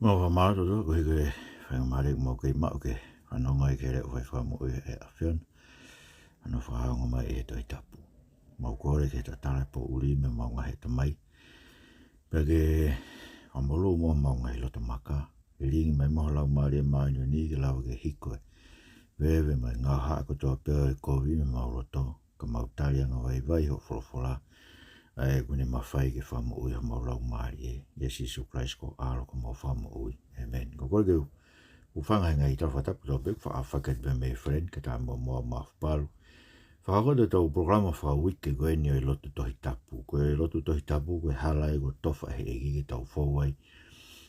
Mo fa ma to ko ke fa ma le mo ke ma ke fa no ngai ke le fa mo e afion no fa ngo mai e to tapu mo ko le ke ta po uri me mo ngai to mai pe ke amolo mo mo ngai lo to maka ring me mo la ma le ma ni ke la ke hiko ve mai ngaha ko to pe ko vi me mo lo to ko ma utalia nga vai ho fo la ai kune mawhai ke whamu ui ha maulau maari e Jesus Christ ko aro ko mau whamu ui. Amen. Ko kore ke u whangai ngai tau whatapu tau pek wha awhaket be me friend ke tā mua mua mawhapalu. Whakakode tau programa wha wik ke koe ni o lotu tohi tapu. Koe lotu tohi tapu koe halai ko tofa he egi ke tau whauai.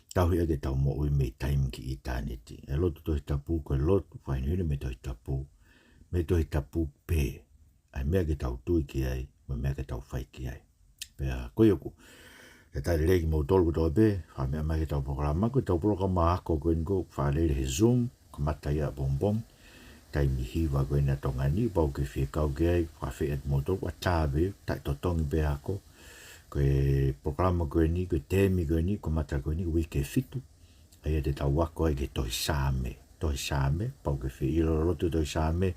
Tau hi ake tau mo ui me time ki i tāneti. E lotu tohi tapu koe lotu whainhuine me tohi tapu. Me tohi tapu pe. Ai mea ke tau tui ki ai. Me mea ke tau whai ki ai. Pea koe oku. E tai leki mo tolu ko be, wha mea mai ke tau programa, ko tau programa ako koe nko, wha lere he Zoom, ka mata ia bonbon, tai mihiwa koe na tongani, pau ke whie kau ke ai, wha whie at mo tolu, wa tāwe, tai totongi be ako, koe programa koe ni, koe temi koe ni, ko mata koe ni, wike fitu, ai te tau wako ai ke tohi sāme, pau ke whie ilo lotu tohi sāme,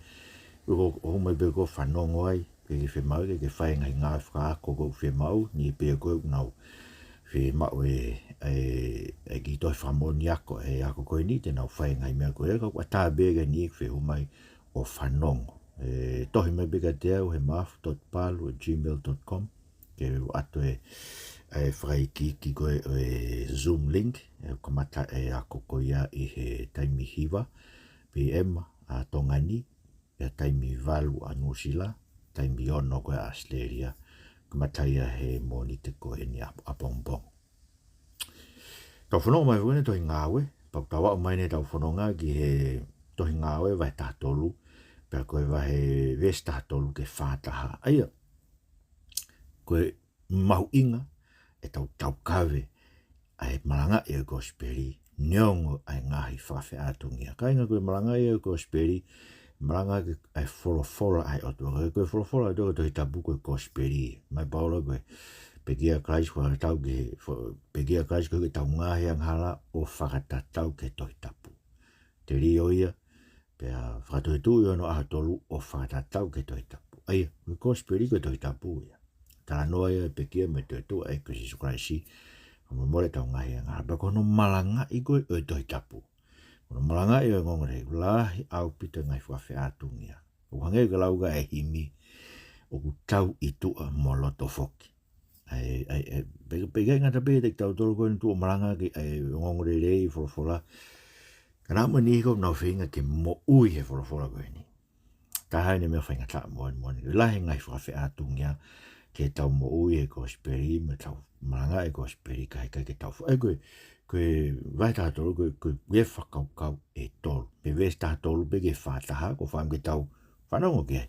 uko humai be ko whanongo ai, ke whemau ke whae ngai ngā whakaako ko whemau, ni pia koe nau whemau e ki toi whamoni ako e ako koe ni, te nau whae ngai mea koe eka, kua tā bega ni e whehumai o whanongo. Tohi mai bega te au he mafu.palu@gmail.com ke ato e whai ki koe e Zoom link, ko mata e ako koe ia i he taimi hiwa, PM a tongani, e taimi valu a Nusila, taimi ono koe a Australia, ka mataia he moni te koe ni a bongbong. Tau whanonga mai wene tohi Ngaue, pau tawa o mai ne tau whanonga ki he tohi Ngaue vai tātolu, pia koe vai he ves tātolu ke whātaha. Aia, koe mahu inga e tau kawe ai malanga e gospeli, neongo ai ngaahi fakafe'atungia. Ka inga koe malanga e gospeli, maranga ke ai fora ai otu koe fora ai toki tapu koe gospeli mai paula koe pegia Christ koe tau ke pegia Christ koe tau ngaahi ang hala o whakatatau ke tohi tapu te rio ia pea whakatohitu i ono aha tolu o whakatatau ke tohi tapu aia koe gospeli koe tohi tapu ia tā noa ia pegia me tohitu ai koe Jesus Christ kama mole tau ngaahi ang hala pea kono malanga i koe o tohi tapu malanga e ngongre lahi au pita ngai fakafe'atungia o hange ka lauga e himi o ku tau i tua mo loto foki ai pega ngata pe te tau tolu ko tu malanga ki ai ngongre rei fola kana mo ni ko no finga ke mo ui he fola ko ni ka hai ne me finga ta mo lahi ngai fakafe'atungia ke tau mo ui e gospeli me tau malanga e gospeli kai ke tau ai koe vai tātolu koe e whakaukau e tolu. Pe ves tātolu pe ke whātaha ko whaam ke tau whanongo ke ai.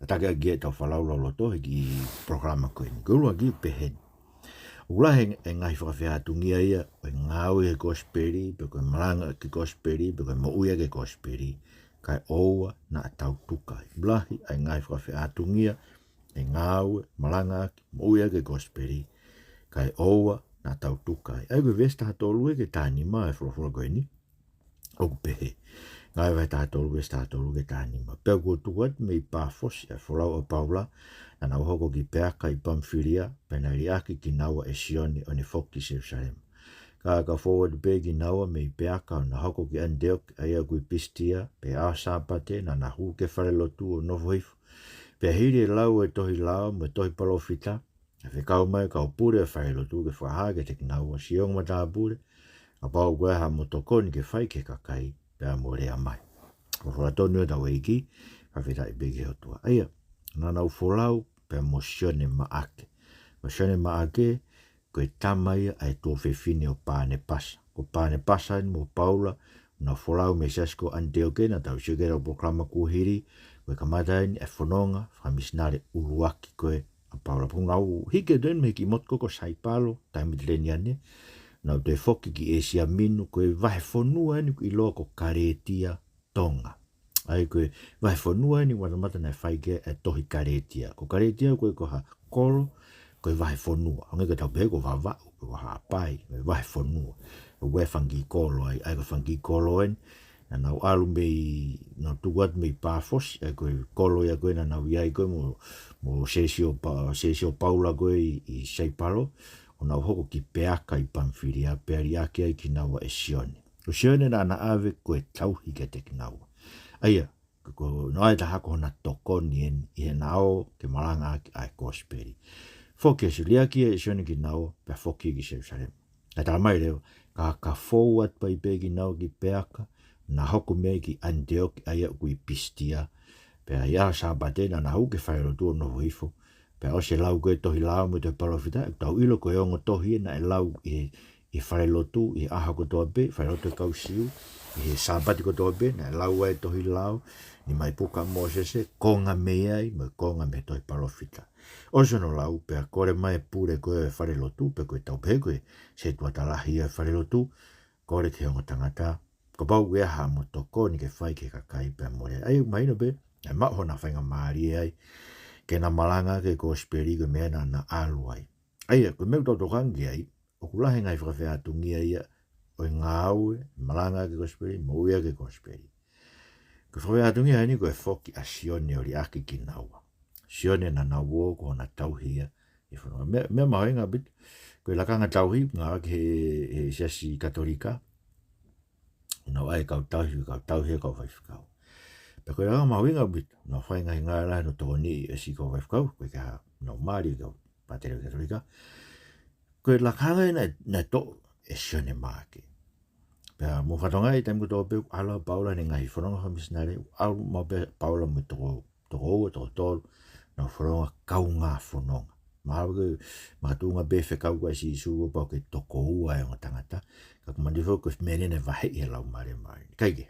Take a gie tau whalaula loto he ki programa koe ni. Koe rua ki pehen. Ula he ngai whakawheatungia ia koe Ngaue he gospeli, pe koe malanga ke gospeli, pe koe mouia ke gospeli. Kai oua na tau tuka. Blahi ai ngai whakawheatungia e Ngaue, malanga, mouia ke gospeli. Kai oua na tau tuka. Ai koe vesta hatolu e ke tānima e whulawhula koe ni. Oku pehe. Ngai vai tātolu vesta hatolu ke tānima. Pea kua tuat me i pāfosi e whulau o Paula. Na nau hoko ki peaka i Pamfilia. Pena i aki ki naua e Sioni o ne Foki Jerusalem. Ka forward pe ki naua me i peaka o na hoko ki Andeok aia kui Pistia. Pe a Sāpate na na hu ke wharelotu o Novohifu. Pea hiri e lau e tohi lau me tohi palofita. E whekau mai kau pure e whaelo tu ke whaha ke te kinaua siong ma tā pure. A pau koe ha motokoni ke whai ke kakai pēa mo rea mai. O wharatonu e tau eiki, whawhita i bege hotua. Aia, nanau wholau pēa mo sione maake. Mo sione maake koe tamai ai tō whewhine o pāne pasa. Ko pāne pasa ni mo Paula, na wholau me sasko Antioke na tau siokera o programa kuhiri, koe kamataini e whanonga, whamisnare uruaki koe a Paula punga u hike den me ki motko ko saipalo taimi tleniane na te foki ki Asia minu koe vahe fonua ni i loko karetia tonga ai koe vahe fonua ni mata na whaike e tohi karetia ko karetia koe ko ha koro koe vahe fonua ange ka tau pehe ko vava ko ha pai vahe fonua we fangi kolo ai ko fangi kolo en na nau alu me no tuat me pa fos ai ko kolo ya ko na nau ia ko mo sesio paula ko I sei palo o nau hoko ki peaka I Pamfilia peria ki ai ki nau e sione o sione na ave ko e tauhi ke te nau aia ko no ai ta hako na toko ni en I nao ke malanga ai kosperi foke sulia ki e sione ki nau pe foke ki Jerusalem na ta mai leo ka forward pa I pegi nau ki peaka na hoko me ki Antioch aia kui pistia pe ia sabate na hu ke failo tu no huifo pe o se lau ko tohi lau mo te palofita tau ilo ko ongo tohi na lau I failo tu I aha ko to be failo to kausiu I sabate ko to be na lau ai tohi lau ni mai puka mo se konga me ai mo konga me to palofita o se no lau pe kore mai pure ko failo tu pe ko tau pe ko se tu atalahi failo tu kore ke ongo tangata ko pau wea ha mo toko ni ke whai ke kakai pe more. Ai mai no be, ai maho na whainga maari ai, ke na malanga ke ko speri ke mea na alu ai. Ai, ko meu tau tokangi ai, o kulahe ngai fakafe'atungia ia, o Ngaue, malanga ke ko speri, mo uia ke ko speri. Ko fakafe'atungia ai ni ko e foki a sione o li aki ki naua. Sione na nauo ko na tauhia. Mea mahoenga bit, ko lakanga tauhi, ngā ke he siasi katolika, no ai kau tauhi kau whaifukau. Pe koe ranga mawinga bit, no whainga I ngā lai no tōni e si kau whaifukau, koe ka no maari kau pātere katolika. Koe lakanga na tō e sione māke. Pe mo whatonga I taimu tō peu ala paula ni ngahi whanonga hamisnare, au mau pe paula mo tōko tōko tōru, no whanonga kau ngā whanonga. Mahatunga be whekau kwa si isu pao ke toko ua e o tangata, ka kumandifo ko menene vahe I lau mare mare. Kaike,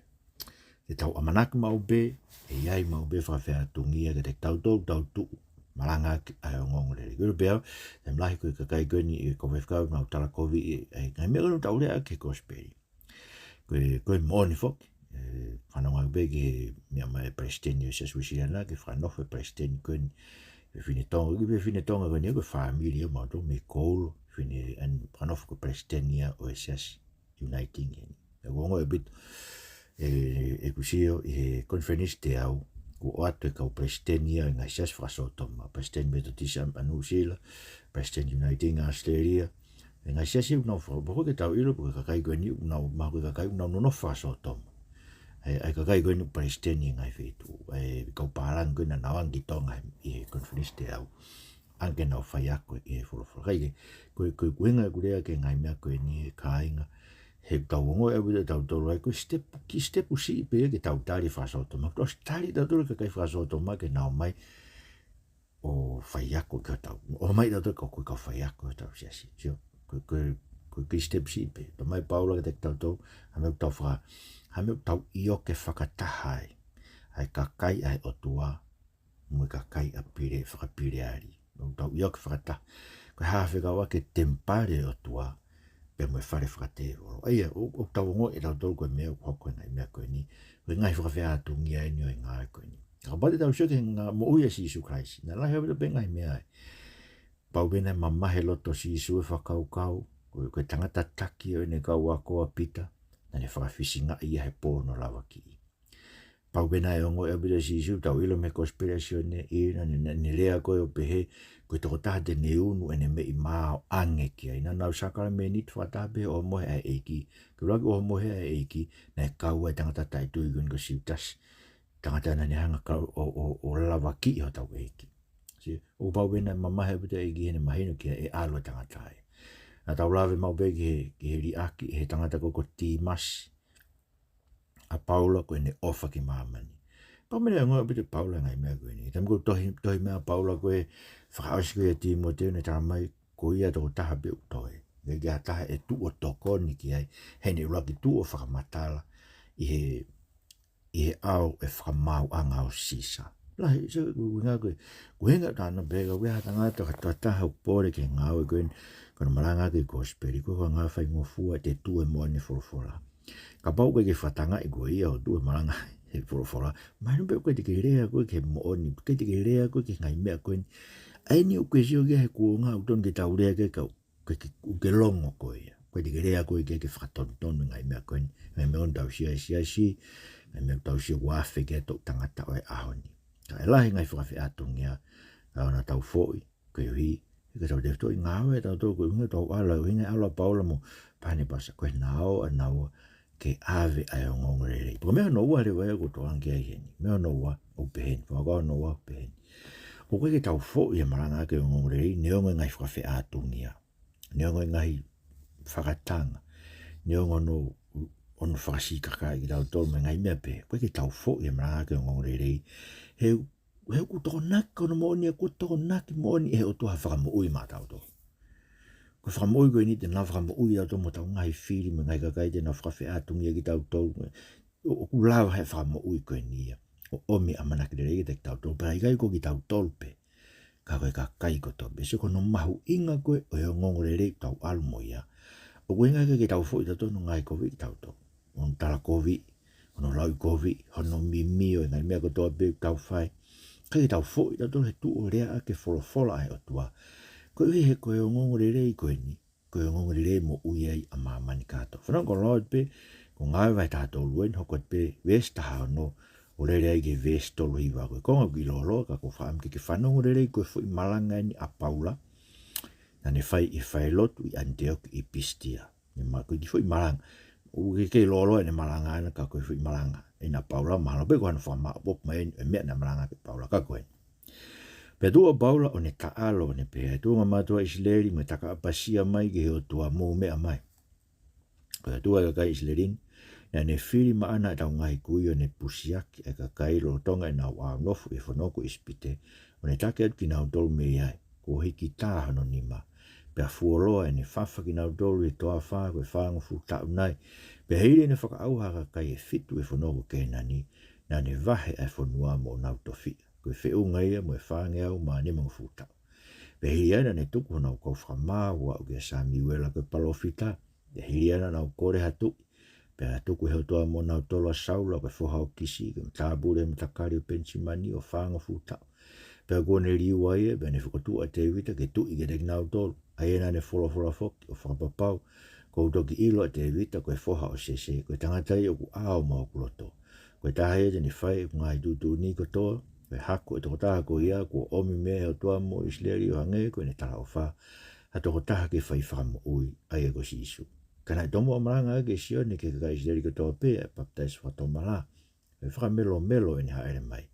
te tau amanaki mau be, e iai mau be fakafe'atungia ke te tau tu, malanga ai o ngongorere. Kuru pēo, te mlahi koe kakai koeni I ko whekau mau tala kovi e ngai mea koe tau lea ke kosperi. Koe mōni foki, whanonga be ke mea mai presidenti o Sasuisiana, ke whanofe presidenti koeni, fine tonga ko ni ko family mo to me kolo fine en panof ko prestenia o SS uniting ni e wongo e bit e kusio e conference te au ko ato ka prestenia nga SS fraso toma presten metodisha anu sila presten uniting Australia nga SS no fo bo ke tau ilo ko kai ko ni no ma ko kai no fraso toma ai ka kai ko ni prestenia ngai fetu ko palang ko na nawang gitonga I conference te au anche no fai ako I folo kai ko kuinga kurea ke ngai mea ko ni kainga he tau ngo e bude tau tau ko step usi pe ke tau tari faso to ma to tari da to ke kai faso to ma ke na mai o fai ako ke tau o mai da to ko fai ako tau sia ko step si pe to mai paula ke tau tau ame tau fra hame tau io ke whakatahai, ai kakai ai otua, mui kakai a pire whakapireari. Tau io ke whakatah, koe hawhikawa ke tempare otua, pe mui whare whakatevo. Aia, o tau ngo e tau tau koe mea hoko ngai mea koe ni, koe ngai whakawheatungia e nio e ngai koe ni. Ka pati tau sio ke ngā mo uia si Isu Kraisi, na lahi hawita pe ngai mea ai. Pau bene mamahe loto si Isu e whakaukau, koe tangata taki o ne kau ako a pita, na ne whakafisinga ia he pōno lawa ki. Pau bena e ongo e abira si Isu, tau ilo me konspirasione I na ne lea koe o pehe, koe toko taha te neunu e ne me I mao ange ki ai. Na nau sakara me nit whatape o mohe a eiki, ke raki o mohe a eiki, na e kau e tangata tai tui kun ko siutas, tangata na ne hanga kau o lawa ki o tau eiki. O pau bena mamahe abira eiki hene mahino ki e alo tangata ai. Na tau lawe mau be ke he riaki he tangata koko tīmasi a Paula koe ne ofa ki mamani. Pau mene ngoa bite Paula ngai mea koe ni. Tam ko tohi mea Paula koe whakaosi koe Timoteo ne tamai ko ia toko taha be utoe. Nge kia taha e tu o toko ni ki ai hene raki tu o whakamatala I he au e whakamau anga o sisa. Lahi, so kuinga koe, kuinga tāna bega wea tangata katoa taha upore ke Ngaue koe kono malanga ke kosperi, koe ngā whai ngofua te tue moane whorofora. Ka pau koe ke whatanga I koe ia o tue malanga he whorofora, mai numpe koe te ke rea koe ke mooni, koe te ke rea koe ke ngai mea koe, aini o koe sio kia he kuonga uton ke tau rea ke kau, koe ke longo koe ia. koe te gerea koe ke whakatonton ngai mea koe, ngai mea on tau sia ngai mea tau sia wafe ke tau tangata oe ahoni. Ka e lahi ngai fakafe'atungia, na tau fo'i, koe hui, ke tau te toi Ngaue tau tau koe unga tau ala, inga ala paula mo, pane pasa koe nao anau ke ave ai o ngongorere. Paka mea no ua re wea ko toa angia heni, mea no ua o peheni, whakao no ua o peheni. O koe ke tau fo'i e maranga ke o ngongorere, neonga ngai fakafe'atungia, neonga ngai whakatanga, neonga no ono whakasikaka i tau tolu me ngai mea pe, koe ke tau fo'i e maranga ke o ngongorere, he ku toko naki ono mooni e ku toko naki mooni e o toha whakamoui mā tau tō. Ko whakamoui koe ni te nā whakamoui tau tō mo tau ngai whiri me ngai kakai te nā whakawheatungia ki tau tō. O ku lau he whakamoui koe ni ia. O omi amanaki te rei te ki tau tō. Pera ikai ko ki tau tōlpe. Ka koe kakai ko tō. Bese ko no mahu inga koe o eo ngongore rei tau almo ia. O koe ngai ki tau fōi tau tō no ngai kovi ki tau tō. On tala kovi. Ono lau kovi. Ono mimi o ngai mea ko tō pe tau whai. Kai tau fo'i tau he tu o rea ke wholofola ai o tua. Ko ui he koe o ngongore rei koe ni, koe o ngongore rei mo ui ai a mamani kato. Whanau ko loa pe, ko Ngaue vai tātou luen, hoko pe vest taha no, o re rei ke vest tolu hiwa koe. Konga ki lolo, ka ko whaam ke whanau ngore rei koe fo'i malanga ni a paula, na ne whai i whai lotu i Antioch i Pistia. Ni ma koe ki fo'i malanga. O ke lolo e ne malanga ana ka koe fo'i malanga. Ina paula mahalo pe kohan whama pop mai e mea na malanga pe paula ka koe. Pe tua paula o ne taalo o ne pe. Tua matua Isleri me taka apasia mai ke heo tua mou mea mai. Pe tua ka kai Islerin. Na ne whiri maana e tau ngai kui o ne pusiaki e ka kai lo tonga e nau au nofu e whanoko ispite. O ne take atu ki nau tolu me iai. Ko hiki tāhano nima. Pe a fuoloa e ne whafa ki nau tolu e toa wha koe whango fu tau nai. Pe heire ne whakaauhaka kai e fitu e whanoko ke nani, na ne vahe e whanua mo nau tofi. Koe whiunga ia mo e whange au ma ne mga futau. Pe heire ana ne tuku nau kou whakamāua o kia sa miwela koe palofita. Pe heire ana nau kore hatu. Pe a tuku heo toa mo nau tolo a saula koe whoha o kisi, koe mtābure mtakari o pensimani o whango futau. Pe a kone riua ia, pe ne whakatua te wita ke tui ke teki nau tolo. Aena ne wholofola foki o whakapapau. Ko toki ilo te vita koe foha o sese, koe tangatai o ku ao mau kuloto. Koe tahe te ni whai ngai tutu ni kotoa, koe haku e toko taha ko ia, ko omi mea o toa mo Isleri o hange, koe ne tala o wha, ha toko taha ke whai whakamo ui, ai e ko si isu. Kana tomo o maranga ke sio ne ke kaka Isleri kotoa pe, e baptais whatomala, e whakamelo melo e ne haere mai.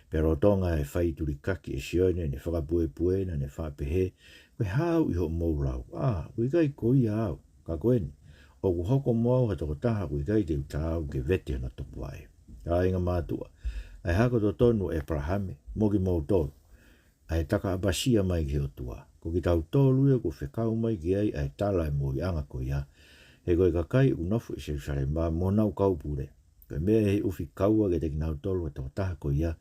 Pero tonga e whai turikaki e sio ne whakapue pue na ne whapehe, koe hau iho moulau, koe kai ko ia au. Ka koeni, o ku hoko moa he toko taha kui kai te utau ke vete na topu ai. Ka inga mātua, ai hako to tonu e prahame, moki mou tolu. Ai taka abasia mai ki o tua. Ko ki tau tolu e ko whekau mai ki ai ai tala e mui anga ko ia. He koe kakai unofu i se ma mo nau kaupure. Koe mea he ufi kaua ke teki nau tolu e toko taha ko ia.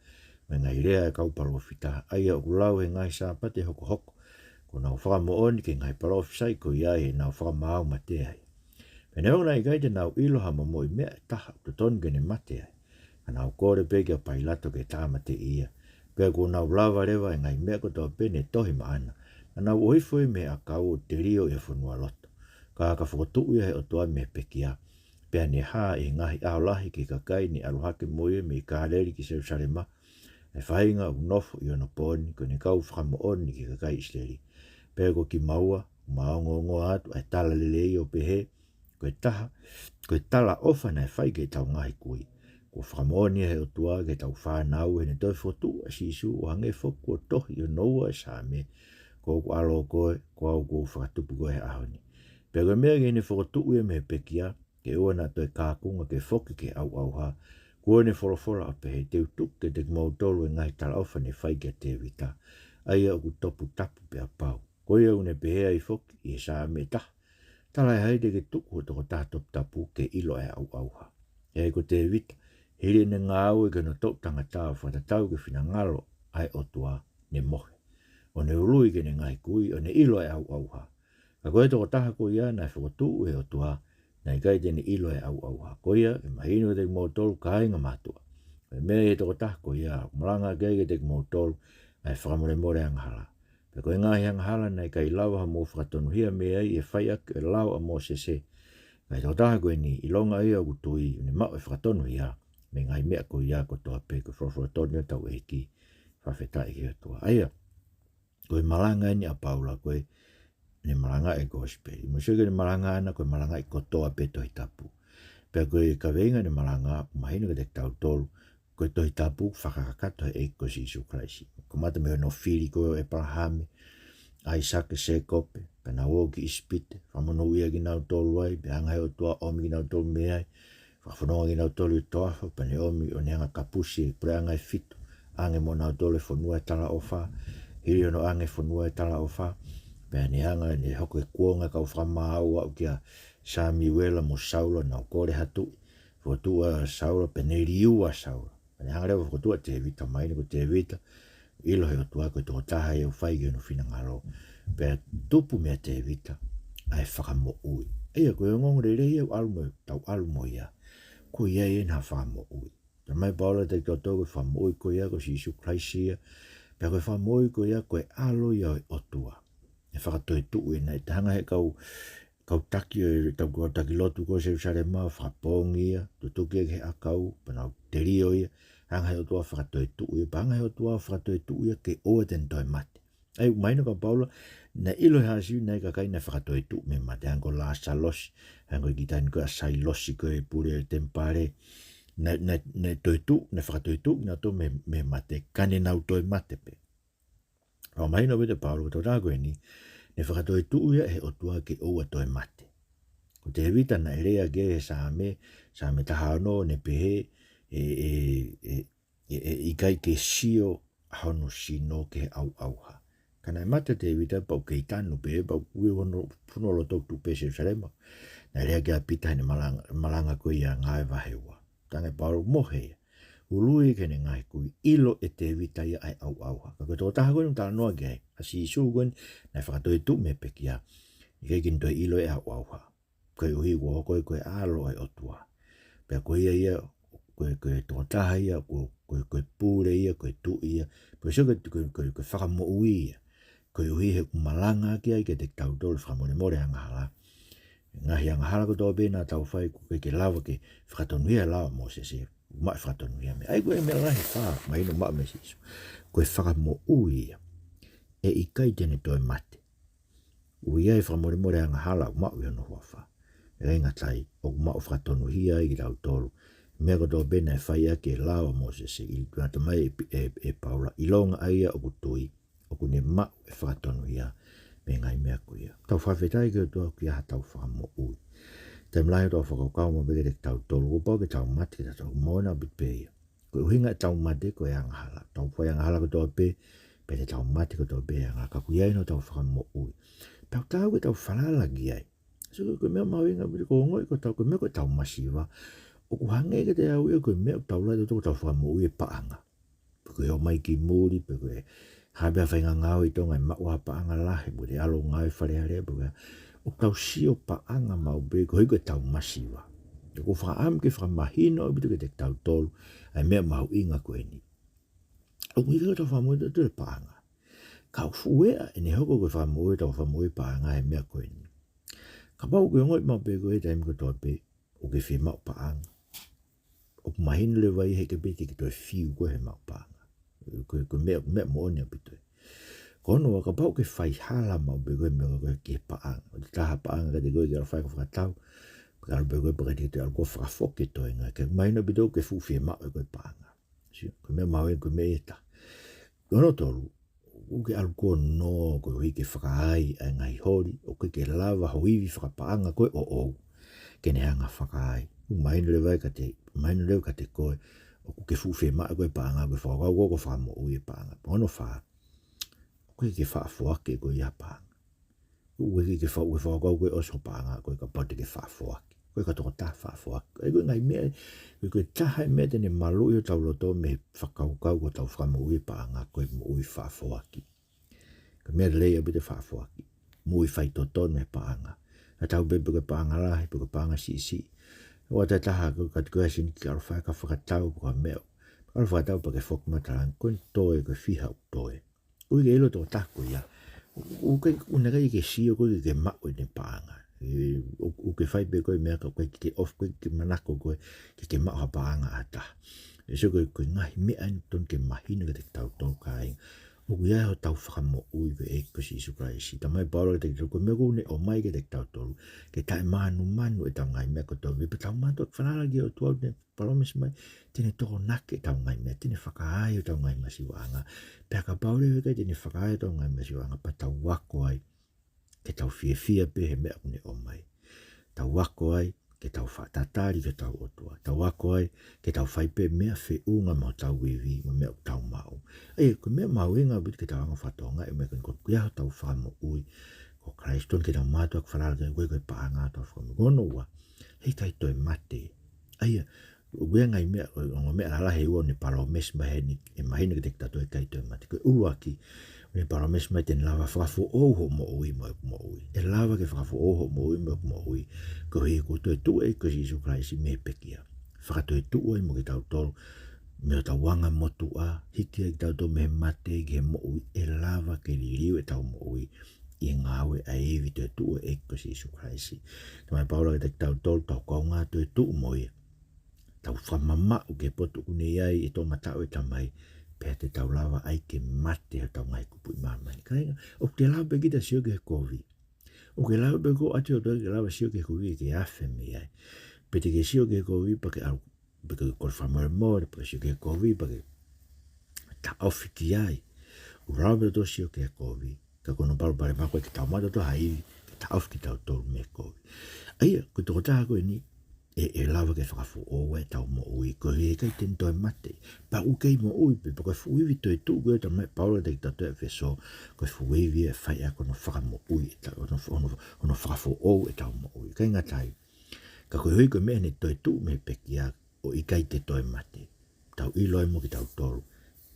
Me ngai rea e kaupalo fita. Ai au kulau he ngai sāpate hoko hoko. Ko nau whakamo oni ke ngai parofi sai ko ia e nau whakamau mate ai. Pene ona i gai te nau iloha mo moi mea taha to ton ke ne mate ai. Ka nau kore peke a pailato ke tā mate ia. Pea ko nau lava rewa e ngai mea kotoa pene tohi maana. Ka nau oifoi me a kau o te rio e whanua loto. Ka ka whakotu ia he o toa me pekia. Pea ne haa e ngahi aolahi ke kakai ni alohake moe me ka haleri ki Jerusalema. E whainga u nofu i ono poni ko ne kau whakamo oni ki kakai Isleri. Pea ko ki maua, maongo atu, ai tala lelei o pehe, koe tala ofa na e whai ke tau ngahi kui. Ko whakamonia he o tua ke tau whanau he ne toi whotu a sisu o hange whoku o tohi o noua e sāme, ko ku alo koe, ko au ko whakatupu koe he ahoni. Pea koe mea ke ne whotu ue me pekia, ke ua na toi kākunga ke whoki ke au ha, kua ne wholofola o pehe te utuk ke te mau tolu e ngai tala ofa ne whai ke te wita, aia o ku topu tapu pea pau. Koe au ne pehea i foki i e saa me taha. Tala e haide ke tuku o toko taha top tapu ke ilo e au ha. E ko te vita, hiri ne Ngaue ke no tok tangata o whatatau ke whina ngalo ai o tua ne mohe. O ne urui ke ne ngai kui o ne ilo e au ha. Ka koe toko taha ko ia na e whakotu e o tua na i kai te ne ilo e au ha. Ko ia e mahino te mo tolu ka inga matua. E me e toko taha ko ia, maranga ke te mo tolu ai whakamore more anghala. Pe koe ngāhi hala nei kai lau ha mo whakatonuhia me ai e whai ake lau a mo se. Kai tau taha koe ni ilonga ia ku tui ni mau e whakatonuhia me ngai mea koe ia ko toa pe ko whawhatonia tau e ki whawhetai ki atua. Aia, koe malanga ni a paula koe ni malanga e gospel. Musuke ni malanga ana koe malanga i kotoa pe tohi tapu. Pe koe ka veinga ni malanga mahina ka te tau tolu koe tohi tapu whakakakato e ko si Isu Kraisi. Ko mata me no whiri koe e parahame, Aisake se kope, pe na o ki ispite, whamono uia ki nau tolu ai, pe angai o tua omi ki nau tolu me ai, whawhanonga ki nau tolu i toafa, pe ne omi o neanga kapusi, pre angai fitu, ange mo nau tolu e whanua e tala o wha, hiri ono ange whanua e tala o wha, pe ne anga ne hoko e kuonga kau whamau au kia Sami Wela mo Saula na kore hatu, whatua Saula pe ne riua Saula, pe ne anga rewa whatua te vita maini ko te vita, ilo he o tua koe tō taha e o whai ki no whina ngaro. Pea tupu mea te vita, ai whakamo ui. Eia koe o ngongore rei au alumo, tau alumo ia. Koe ia e na whakamo ui. Ta mai paula te kau tō koe whakamo ui koe ia, koe si Isu Kraisi ia. Pea koe whakamo ui koe ia, koe alo ia o tua. E whakatoi tuu ina, e tahanga he kau taki o tau taki lotu koe se usare maa, whakapongi ia, tutuki e he akau, panau te rio ia. Hanga he o tua whakatoi tuu ia, pa hanga he o tua whakatoi tuu ia, ke oa ten toi mate. Ai maina ka paula, na ilo he hasi nei ka kai na whakatoi tuu me mate, hanko la sa losi, hanko i kitain koe asai losi koe pure e tempare, na toi tuu, na whakatoi tuu, na to me mate, kane nau toi mate pe. Rau maina wete paula, tau tāko e ni, ne whakatoi tuu ia he o tua ke oa toi mate. Ko te hewita na erea ge he sa me taha no ne pehe, i kai ke sio hono sino ke au auha. Kana e mata te wita pau kei tanu pe, pau ui hono punolo tau tu pese sarema. Na rea kia pita hene malanga koe ia Ngaue wahewa. Tanga paru mohe. Ului ke ne ngai kui ilo e te wita ia ai au auha. Kako tō taha koe tala noa gai. Asi isu koe na whakatoi tu me pekia. I kei kin toi ilo e au auha. Koe uhi kua koe alo ai otua. Pea koe ia koe tō taha ia, koe pūre ia, koe tu ia. Koe so koe whakamo ui ia. Koe uhi he kumalanga ki ai ke te tau tolu whakamone more angahala. Ngahi angahala ko tō bēnā tau whai koe ke lawa ke whakatonuia lawa mo se se. Mai whakatonuia me. Ai koe me lahi wha, mai no maa me sisu. Koe whakamo ui ia. E i kai tene toi mate. Ui ai whakamone more angahala o maa ui ono hua wha. E renga tai, o maa whakatonuia ai ki tau tolu. Mea ko tō bēnā e whai ake lawa mo se se. I tuata mai e paula. Ilonga aia o kutui. O kune mau e whakatonu ia me ngai mea kuia. Tau whawhetai ki o tua ki aha tau whakamo ui. Te mlahi tau whakakau mo beke te tau tolu. Ko pau ke tau mate ki tau moena bit pe ia. Ko uhinga e tau mate ko e angahala. Tau whai angahala ko tō pe, pe te tau mate ko tō pe anga. Ka kuia ino tau whakamo ui. Tau tau ke tau whalala ki ai. So ko mea mawinga bide ko ngoi ko tau, ko mea ko tau masiwa. O ku hange ke te au ia ko mea tau lai tau whakamo ui e paanga. Pe ko e o mai ki muri, pe ko e habea whainga Ngaue i tonga i maua paanga lahe, mo te alo Ngaue whare harea, porque o tau sio paanga mau be, ko hiko e tau masiwa. Ko whakaam ke whakamahino, o bitu ke te tau tolu, ai mea mau inga koe ni. O ku hiko tau whakamoi tau paanga. Ka ufuea, e ne hoko koe whakamoi tau whakamoi paanga, ai mea koe ni. Ka pau koe ngoi mau be koe, taimi ko tau be, o ke whi mau paanga. O ku mahino le wai heke beti ki toi fiu koe he mau paanga. Ko mea mo ne pito. Kono ka pau ke fai hala mau be koe mea koe ke paanga. O te taha paanga ka te koe ki ala whai ko whakatau. Ka ala be koe paka te ala ko whakafoke toi nga. Ke maina pito ke fuwhia mau e koe paanga. Ko mea mau e koe mea eta. Kono tolu, o ke ala ko no koe hui ke whakaai ai ngai hori. O ke lava hoivi whakapaanga koe o ou. Ke ne hanga whakaai. Maina le vai ka te, maina leo ka te koe. O ke fuwhia maa koe paanga, koe whakau ko whamo ui e paanga. Pono wha, koe ke whaafuake koe ia paanga. Koe ke whakau koe oso paanga, koe ka pate ke whaafuake. Koe ka toko ta whaafuake. Koe ngai mea, koe taha mea tene malu i o tau loto me whakau ko tau whamo ui e paanga, koe mo ui whaafuake. Koe mea leia bete whaafuake. Mo ui whaitoton me paanga. A tau bebe koe paanga lahi, koe paanga si. O te taha ko ka koe sin ki alfa ka whakatau ko meo. Alfa tau pa ke whok mataran koe toe ko whiha u toe. Ui ke ilo tō tako ia. o ke sio ko ke ma o ne paanga o ke fai be ko me ka ko ke off ko ke manako ko ke ma ha paanga ata e so ko ngahi me an ton ke mahina ke tau tau kai o ia ho tau whakamo ui ve e ko si Isu Kraisi ta mai paolo te ko me ko ne o mai ke te tau tolu ke tai manu e tau ngai me ko tau pe tau mato whanara ki o tuau ne palomis mai tene toko nake tau ngai me tene whakaai o tau ngai masi wanga pe ka paolo e kai tene whakaai o tau ngai masi wanga pa tau wako ai ke tau fia pe he mea kune o mai. Tau wako ai, ke tau whatatari ke tau otua. Tau wako ai, ke tau whaipe mea whiunga mo tau wiwi, mo mea tau mau. E, ko mea mau inga bit ke tau anga whatonga, e mea kone ko kuiaho tau whamo ui. Ko Christon ke tau mātua ke whanara koe koe paanga tau whamo. Gono ua, hei kai toi mate. Aia, ue ngai mea, o mea lala hei ua ni paro mes maheni, e mahina ke te kata toi kai toi mate. Koe uruaki, me para mes mai ten lava whakafu oho mo ui mo ui. E lava ke whakafu oho mo ui mo ui. Ko hei ko toi tu e ko si Isu Kraisi me pekia. Whakatoi tu e mo ki tau tolu. Me o tau wanga mo tu a. Hiki e ki tau tolu me mate ki he mo ui. E lava ke li riu e tau mo ui. I Ngaue a evi toi tu e ko si Isu Kraisi. Tamai paula ke tau tolu tau kaunga toi tu mo ia. Tau whamama u ke potu une iai e tō matau e tamai. Pea te tau lava ai ke mate ha tau ngai kupu i mamai. Kainga, o te lava pe kita sio ke kovi. O ke lava pe ko ati o toi ke lava sio ke kovi ke afe mi ai. Pe te ke sio ke kovi pa ke au, pe ke kol whamare mōre, pa ke sio ke kovi pa ke ta aufiti ai. O rau pe to sio ke kovi. Ka kono paru pare mako ke tau mata to haivi, ke ta aufiti tau tolu me kovi. Aia, ko toko taha koe ni, e lava ke whakafu o e tau mo ui, ko he kai ten toi mate. Pa u kei mo ui, pe pa koe fuivi toi tu, koe ta mai paula te ki tatu e wheso, koe fuivi e whai a kono whakamo ui, ono whakafu o e tau mo ui. Kai ngatai, ka koe hui koe mea ne toi tu me peki a, o i kai te toi mate. Tau iloi mo ki tau tolu.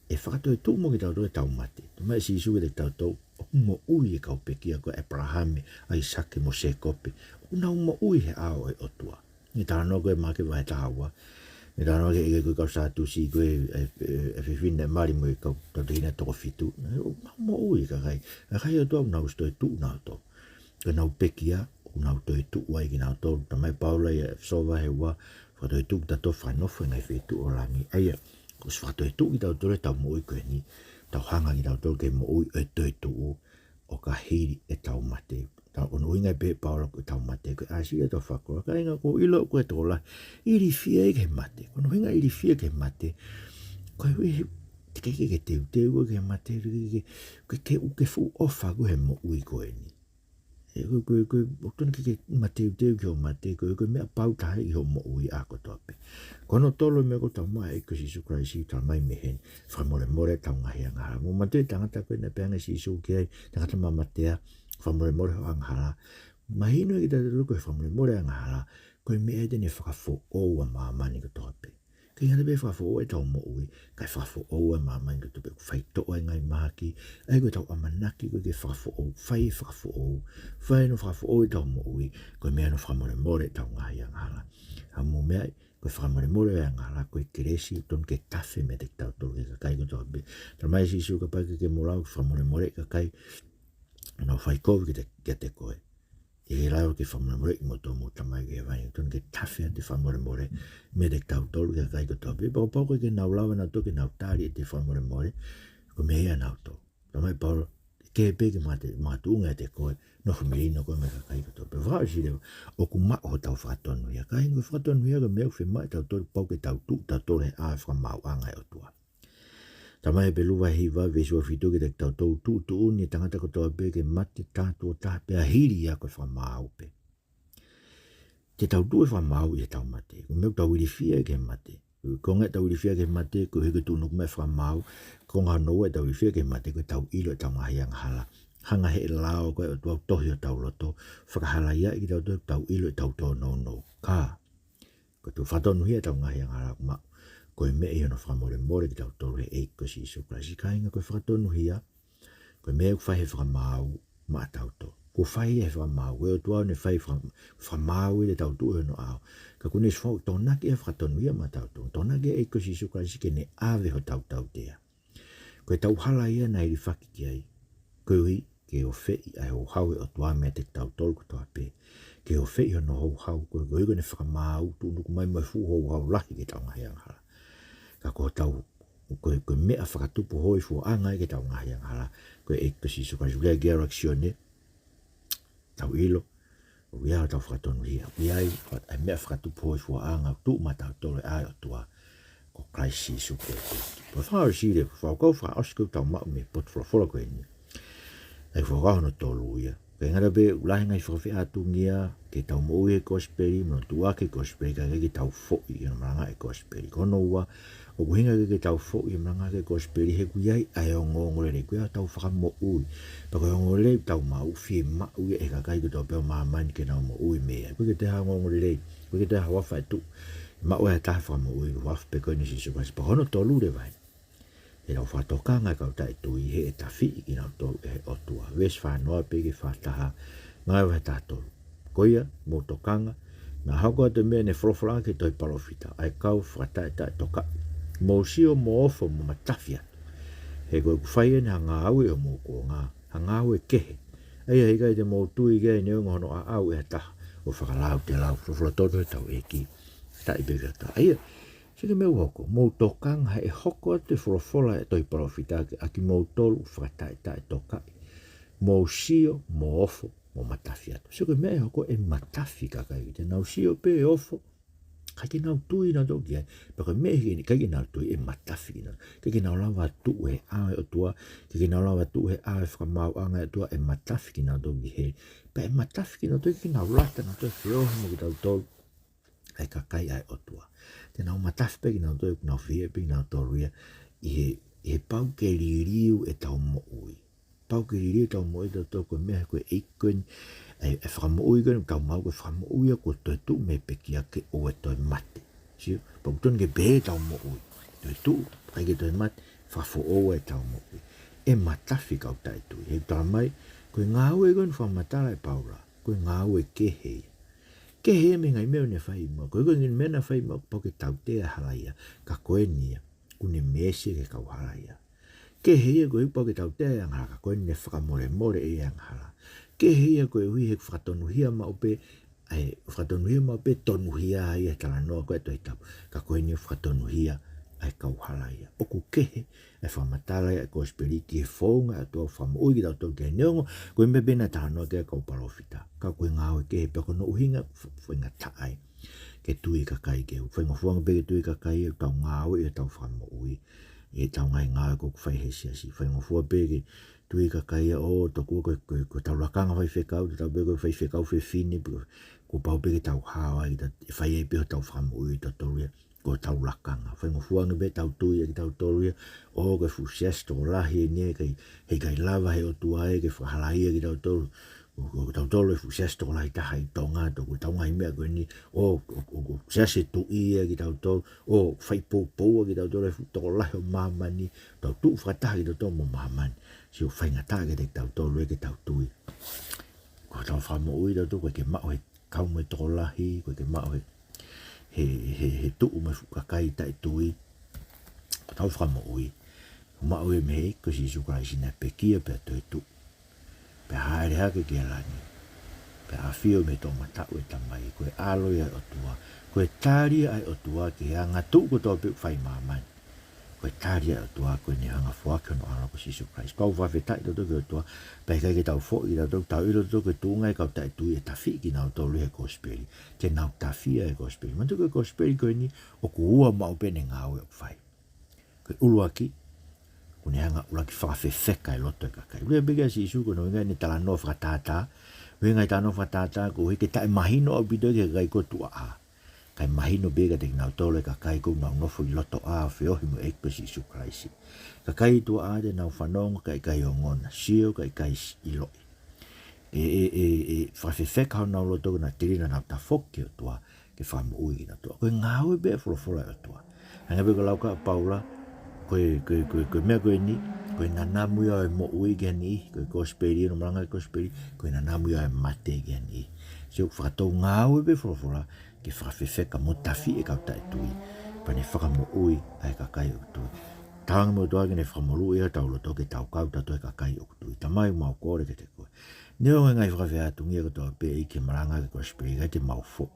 E whakatoi tu mo ki tau tolu e tau mate. Ta mai si isu ke tau tolu, o mo ui e kau peki a koe Abrahame, ai sake mo se kope. O na mo ui he ao e otua. Ni tāno koe make vai tāua. Ni tāno ke ike koe kau sātu si koe e whiwhine mari mo i kau tautina toko fitu. Mo ui ka kai. Ka kai o tō nau stoi tu nau tō. Ka nau pekia o nau toi tu wai ki nau tō. Ta mai paula i sova he wa. Whatoi tu ta tō whanofu ngai whitu o rangi. Aia, ko si whatoi tu ki tau tōre tau mo ui koe ni. Tau hanga ki tau tōre ke mo ui e toi tu o ka hiri e tau mate. Tau ono inga pe paula ko tau mate ko asi e tau whakora. Ka inga ko ilo ko e tola. Iri fia e ke mate. Kono inga iri fia ke mate. Ko hui te ke teu ke mate. Ke uke fu ofa ko he mo ui ko e ni. E ko tona ke mate ke o mate. Ko mea pau tahe i ho mo ui a ko tope. Kono tolo me ko tau mai ko si Isu Kraisi tau mai me hen. Whamore more tau ngahi angaha. Mo mate tangata koe na peanga si Isu ki ai. Tangata mamatea. Whamore more ho anghala. Mahino i tata ruko e whamore more anghala. Koe mea tene whakafo o a mamani ko tope. Kei hana pe whakafo o e tau mo ui. Kai whakafo o a mamani ko tope. Whai toa ngai maki. Ai koe tau amanaki koe ke whakafo o. Whai whakafo o. Whai no whakafo o e tau mo ui. Koe mea no whamore more tau ngahi anghala. Hamu mea koe whamore more anghala. Koe keresi ton ke tafe me te tau tolu ke kakai ko tope. Tara mai si isu ka pai ke morau whamore more kakai. No fai kovi ke te koe. E rao ke whamore more i moto mo tamai ke vai. Ton ke tawhia te whamore more. Me te tau tolu ke kai ko tope. Pao pao ke nau lawa na to ke nau tari e te whamore more. Ko me ea nau to. Tamai pao ke pe ke mātuunga e te koe. No whamirino koe me ka kai ko tope. Vau si reo. O ku mao ho tau whakatonu ia. Ka ingo whakatonu ia ka meu whemai tau tolu pao ke tau tu. Tau tolu he a whamau angai o tua. Tamai pe luwa hiwa vesua fitu ke te tau tau tu uni tangata ko toa pe ke mate tātua tā pe a hiri a koe whamau pe. Te tau tu e whamau i e tau mate. Ko meu tau iri fia ke mate. Ko ngai tau iri fia ke mate ko heke tu nuk me whamau. Ko ngā noa tau iri fia ke mate ko tau ilo e tau ngahi anghala. Hanga he lao koe o tuau tohi o tau loto. Whakahala ia i ki tau ilo e tau tō no. Ka. Ko tu whatonu hia tau ngahi anghala kumau. Koe mea i ono whamore more ki tau tolu he eiko si Isu Kraisi. Ka inga koe whakatonu hia. Koe mea u whai he whakamau ma tau to. Ko whai he whakamau. Koe o tuau ne whai whakamau i te tau tu no au. Ka kune si whau tōnaki e whakatonu hia ma tau to. Tōnaki e eiko si Isu Kraisi ke ne ave ho tau tea. Koe tau hala ia na iri whaki ki ai. Koe hui ke o fei ai o hau o tua mea te tau tolu ko toa pe. Ke o fei o no hau koe koe ne whakamau tu nuku mai mai fu hau lahi ke tau ngahi anghala. Ka ko tau koe mea whakatupu hoi fu angai ke tau ngahi anghala. Koe e kasi so ka julea gea raksione tau ilo. O ia tau whakatonu hia. Iai ai mea whakatupu hoi fu anga tu ma tau tolu ai o tua. Ko Christ Jesus koe. Po whakau sire, whakau whakaosku tau mau me pot whakawhora koe ni. Ai whakau no tolu ia. Kei ngara be ulahi ngai fakafe'atungia ke tau moui e gospeli, mano tua ke gospeli, ka ke tau fo'i i maranga e gospeli. Kono ua, o kuhinga ke tau fo'i i maranga ke gospeli, he kuiai ai o ngongole re, kuia tau whakamoui. Pa koe ngongole tau mau fie mau e kakai ke tau peo maamani ke nau moui mea. Koe ke te ha ngongole re, koe ke te ha wafa e tu. Mau e taha whakamoui, wafa pe koe nisi sukas, pa hono tolu re vai. E rau whatokanga kau tai tui he e tawhi i nau tolu e o tua. Wes whanoa peke whataha ngai wahe tātolu. Koia, mō tokanga, na hako te mea ne whrofra ke toi parofita. Ai kau whakatai tai toka. Mō sio mō ofo mō matawhia. He koe kuwhaia ni ha Ngaue o mō kua ngā. Ha Ngaue kehe. Aia hei kai te mō tui gai ne unga hono a au e taha. O whakalau te lau. Whrofra toto e tau e ki. Tai bega ta. Aia. Sike meu hoko, mou tokanga e hoko te whorowhora e toi parofita aki mou tolu whakatai tai tokai. Mou sio, mou ofo, mou matafi atu. Sike mea hoko e matafi kakai te nau sio pe e ofo. Kai ke nau tui na toki ai. Pako mea hiki ni kai ke nau tui e matafi na. Kai ke nau lawa tu e ae o tua. Kai ke nau lawa tu e ae whakamau anga e tua e matafi ki nau toki he. Pa e matafi ki nau toki ki nau lata na toi whiohi mo ki tau tolu. Ai kakai ai o tua. Te nau matafi pe ki nau toi nau whie pe ki nau toruia. I he pau ke ririu e tau mo ui. Pau ke ririu e tau mo ui tau tau koe mea koe eikoni. E whakamo ui koe tau mau koe whakamo ui a koe toi tu me pe ki ake o e toi mate. Sio, pau tonu ke behe tau mo ui. Toi tu, kai ke toi mate, whafo o e tau mo ui. E matafi kau tai tui. He tau mai, koe Ngaue koe whamatara e paura. Koe Ngaue ke hei. Ke he me ngai meo ne whai mua. Koe koe ngin mena whai mua po ke tau te halaia. Ka koe nia. Kune mese ke kau halaia. Ke he koe po ke tau te anghala. Ka koe ne whakamore more e anghala. Ke he koe hui he whakatonuhia ma ope. Ai whakatonuhia ma ope tonuhia ai e tala noa koe toi tau. Ka koe ne whakatonuhia ai kau halaia. Oku kehe ai whamatala e gospeli ki e whaunga a tua whamu ui ki tau tau ke neongo. Koe me bena taha noa ke kau parofita. Ka koe Ngaue kehe peko no uhinga whainga taai. Ke tui kakai ke whainga whuanga pe ke tui kakai e tau Ngaue e tau whamu ui. E tau ngai Ngaue ko whai he siasi. Whainga whua pe ke tui kakai e o toku ko tau lakanga whai whekau. Tau pe ko whai whekau whai whini. Ko pau pe ke tau hawa i whai e pe tau whamu ui tau toruia. Ko tau lakanga. Whainga whuanga be tau tui e ki tau toruia. O ke whusias tō lahi e nie hei kai lava he o tuae ke whahalai e ki tau toru. Ko tau toru e whusias tō lahi taha i tonga. Ko tau ngai mea koe ni. O sias e tu i e ki tau toru. O whai pōpōa ki tau toru e tō lahi o mamani. Tau tu whataha ki tau toru mo mamani. Si o whainga taha ki tau toru e ki tau tui. Ko tau whamo ui tau toru koe ke mao he kau me tō lahi. Koe ke mao he tu me fukakai tai tui tau whakamo ui ma ui me hei ko si sukai sina pe kia pe toi tu pe haere hake ke lani pe a fio me tō matau e tamai koe aloi ai o tua koe tāri ai o tua ke hanga tu ko tō pe whai mamani koe tāri ai o tua koe ni hanga whuake no ala ko si sukai pau whawhe tai tō toki o tua pe kai ke tau fōi tau ilo tō koe tūngai kau tai tui e tawhi ki nau tōlu he gospeli te nau tawhia e gospeli man tō koe gospeli koe ni o ku ua mau pene Ngaue o whai koe uluaki kune hanga ulaki whakawhewheka e loto e kakai ule bega si isu kono ingai ni tala no whakatata ingai tala no whakatata ko heke tae mahino au bido ke kai ko tua a kai mahino bega te nau tōle kakai ko nau nofo i loto a whiohi mo ekpe si isu kraisi kakai tua a te nau whanongo kai kai o ngona sio kai kai i loi whawhewheka hau nau loto na tirina nau ta whoki o tua ke whamu ui na tua koe Ngaue bea whorofora o tua hanga bega lauka paula koe mea koe ni koe nanamu ia e mo ui ke ni koe gospeli no maranga gospeli koe nanamu ia e mate ke ni so whakatou Ngaue be whorofora ke whawhewheka mo tafi e kau tai tui pane whakamo ui ai kakai o tui Tanga mo toa kene whamolu ia tau lo toke tau kau ta toi kakai o kutui. Tamai mau kore ke te koe. Neo ngai fakafe'atungia ko toa pe i ke maranga ke kua spiriga te mau fo.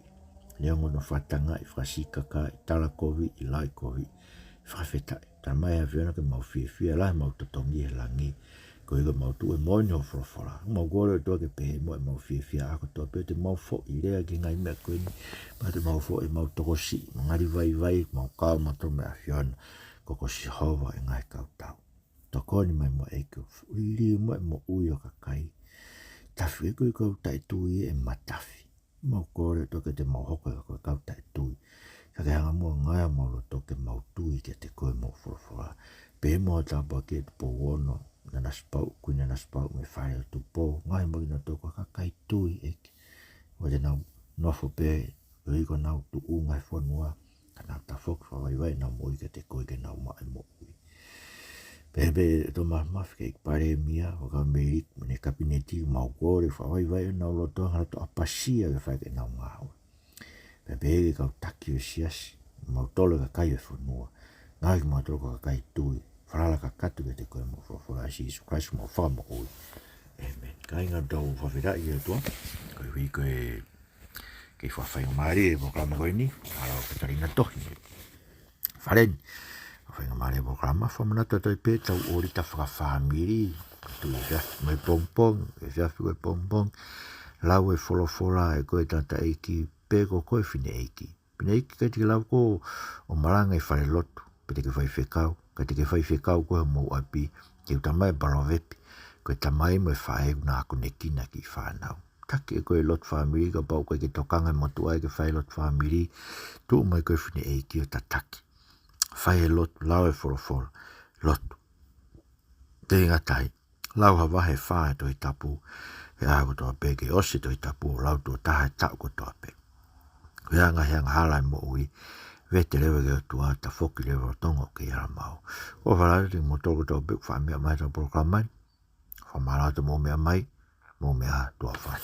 Neo ngono whatanga i whasikaka i tala kovi i lai kovi. Fakafetai. Tamai a whiona ke mau fia lai mau totongi he langi. Ko ika mau tu e moini o whorofora. Mau kore toa ke pe mo e mau fia ako toa pe te mau fo i rea ki ngai mea koe ni. Pa te mau fo e mau tokosi. Mangari vai mau kao mato me a whiona. Koko si hova e ngai kau tau. Tokoni mai mo eiko. Uri mo e mo ui o kakai. Tafi e koe kau tai tui e matafi. Mau kore toke te mau hoko e koe kau tai tui. Kake hanga mua ngai mau lo toke mau tui ke te koe mau whorofora. Pe mo tapa ke te po wono. Nana spau, kui nana spau me whare o tu po. Ngai mo ina toko kakai tui eke. Wate nau nofo pe. Riko nau tu ungai whanua. Kana ta fok whawaiwai nau mo ike te koe ke nau mai mo ui. Pepe to maf ke pare mia waka merik mene kabineti mau kore whawaiwai nau loto hana to apasia ke whai ke nau Ngaue. Pepe ke kau taki o siasi. Mau tolo ka kai e whanua. Ngai mau tolo ka kai tui. Wharala ka katu ke te koe mo whawhora si Isu Christ mo whama ui. Amen. Kai ngā tau whawhirai e toa. Koe hui koe kei whawhainga maari e programa koe ni. Arau katarina tohi. Wharen. Whawhainga maari e programa. Whamanata toi pe tau ori ta whakawhamiri. Tu e whiafi mai pompong. E whiafi koe pompong. Lau e wholofora e koe tata eiki. Pe ko koe whine eiki. Whine eiki kai tiki lau ko o maranga i whare lotu. Pe te ke whai whekau. Kai te ke whai whekau koe mo api. Ke utamai barovepi. Koe tamai mo e whae una ako nekina ki whanau. Taki e koe lot whamiri ka pau koe ke tokanga motu ai ke whae lot whamiri. Tu mai koe whine eiki o tataki. Whae lot lau e wholofora. Lotu. Te ngatai. Lau hawahe whae toi tapu. He ako toa pe ke ose toi tapu. Lau tua taha tau ko toa pe. Heanga halai mo ui. Vete lewe ke tua ta foki lewe o tongo ke yara mau. O whalare mo toko toa pe whamea mai ta programai. Whamarata mo mea mai. Mo mea tua whai.